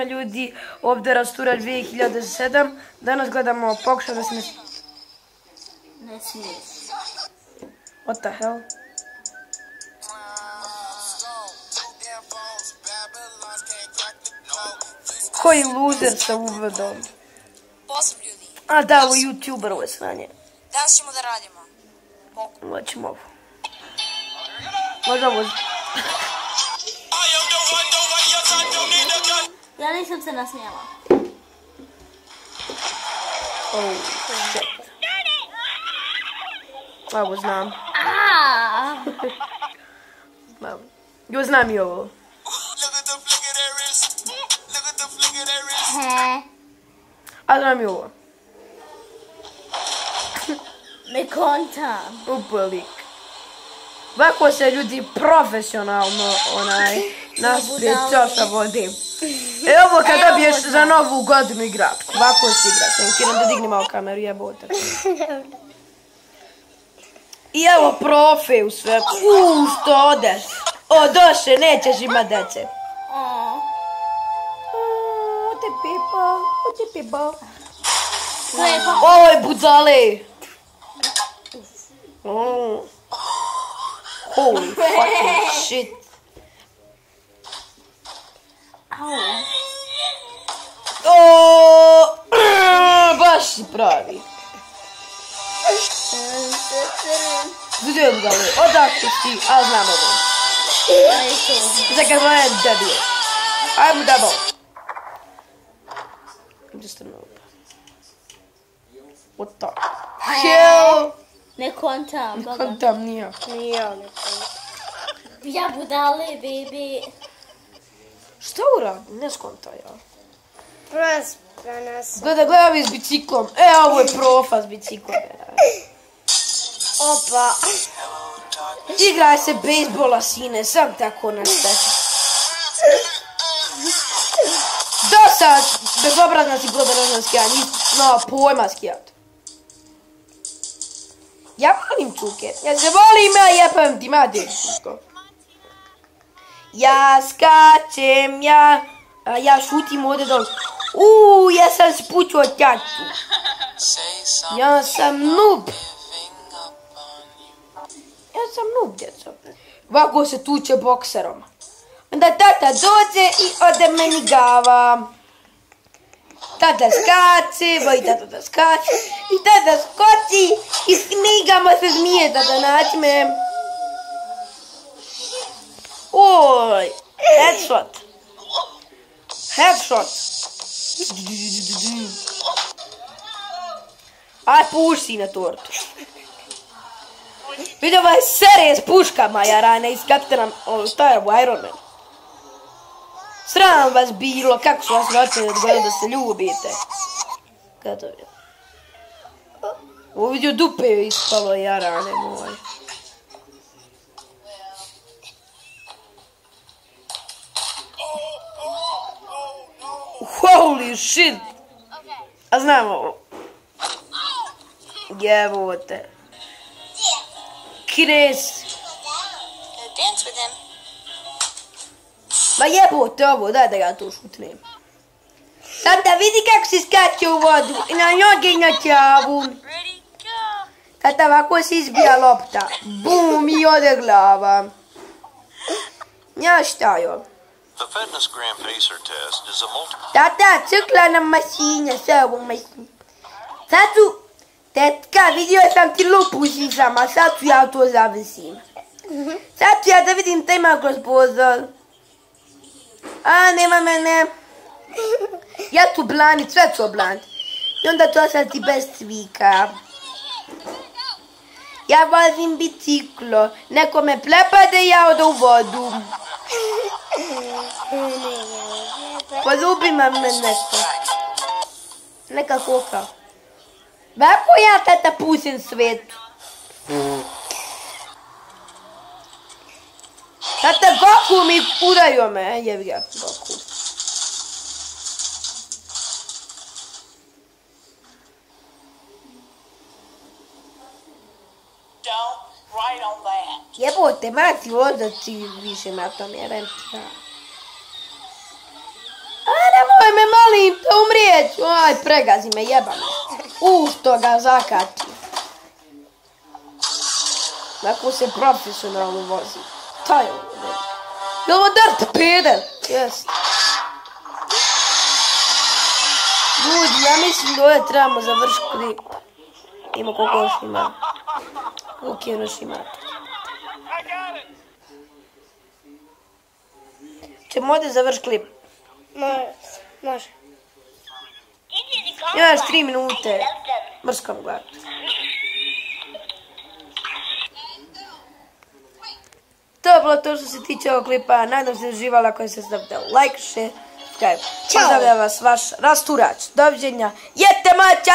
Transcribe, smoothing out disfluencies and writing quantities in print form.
Ljudi, ovdje Rastura 2007. Danas gledamo pokušaj da se ne smiješ. What the hell? Koji loser sa uvodom? Pozdrav ljudi. A da, ovo YouTuber, ovo je sranje. Danas ćemo da radimo. Hoćemo ovo. Možda ovo... Ja nisam se nasmijala. Oh, shit. Ovo znam. Jo, znam i ovo. A znam i ovo. Ne kontam. Upolik. Ovako se ljudi profesionalno naspred čaša vode. Evo kad dobiješ za novu godinu igračku. Ovako se igra. Senkiram da dignem malo kameru, jebote. I evo profe u sve. Što odeš? Odoše, nećeš imat dece. Ode pipa. Ovo je budale. Holy fucking shit. Baš si pravi. Gdje budale? Odakle si? A znam ovo. Zakaj je debil. I'm double. I'm just a noob. What the hell? Ne kontam. Kontam nije. Ja budale, baby. Šta uradi? Ne skonta ja. Prospana. Gleda ovi s biciklom. Ovo je profa s biciklom. Opa. Igraj se bejsbola, sine. Sam tako nastaje. Dosta bezobrazna si bilo da ne znam skijat. No, pojma skijat. Ja volim čuke. Ja se volim, ja jebam ti mati. Ja skačem, ja šutim ovdje dol. Ja sam spućao tjaču. Ja sam noob. Djeco. Ovako se tuče bokserom. Onda tata dođe i ode meni gava. Tata skače, voj tata da skače. I tata skoči i smigama se zmije tata naći me. Oj, headshot. Aj, puši na tortu. Vidio ovaj serije s puškama, jarane, iz Kapitana, šta je ovo, Iron Man. Sram vas bilo, kako su vas noćeni odgledali da se ljubite. Kada je? Ovo vidio dupe je ispalo, jarane moje. Holy shit! A znam ovo. Jevote. Kres. Ma jebote ovo, daj da ga to šutnem. Tata, vidi kako si skače u vodu. I na noge i na ćavu. Tata, ovako si izbija lopta. Bum, i ode glava. Ja šta jo? Tata, ciklana mašina, sve ovo mašina. Sad su, tetka, vidio sam ti lupu u sisama, sad ću ja to zavisim. Sad ću ja da vidim te ima kroz pozor. A, nema mene. Ja ću blanit, sve ću oblanit. I onda to sad ti bez cvika. Ja vozim biciklo. Neko me prepade, ja odu u vodu. Poljubi me neko. Neka koka. Vako ja tata pusim svetu. Tata, Goku mi udaju me. Jevi ga, Goku. Jebote, mati vozaci više na tom, jer A, neću, aj, pregazi me, jebam. Što ga zakati. Nakon se profesionalno vozi. Šta je ovo? Je li ovo Darth Vader? Jeste. Ljudi, ja mislim da ovdje trebamo završiti klip. Ima koliko još ima. Koliko još ima. Ćemo ovdje završiti klip. Može. Imaš 3 minute. Mrskam gledati. To je bilo to što se tiče ovog klipa. Nadam se da uživala, ako ste stavite like, share, subscribe. Pozdravljam vas, vaš Rasturač. Doviđenja. Jete mačara!